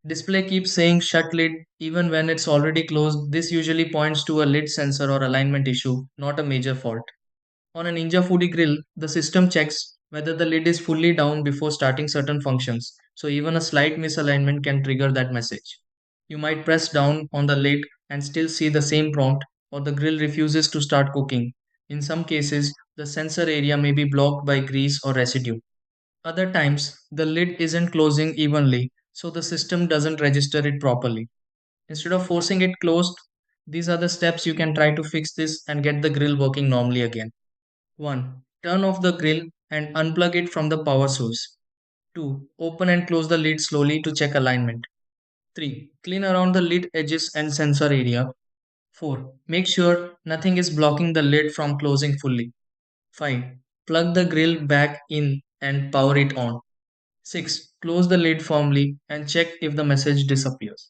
Display keeps saying shut lid even when it's already closed. This usually points to a lid sensor or alignment issue, not a major fault. On a Ninja Foodi grill, the system checks whether the lid is fully down before starting certain functions, so even a slight misalignment can trigger that message. You might press down on the lid and still see the same prompt, or the grill refuses to start cooking. In some cases, the sensor area may be blocked by grease or residue. Other times, the lid isn't closing evenly, so the system doesn't register it properly. Instead of forcing it closed, these are the steps you can try to fix this and get the grill working normally again. 1. Turn off the grill and unplug it from the power source. 2. Open and close the lid slowly to check alignment. 3. Clean around the lid edges and sensor area. 4. Make sure nothing is blocking the lid from closing fully. 5. Plug the grill back in and power it on. 6. Close the lid firmly and check if the message disappears.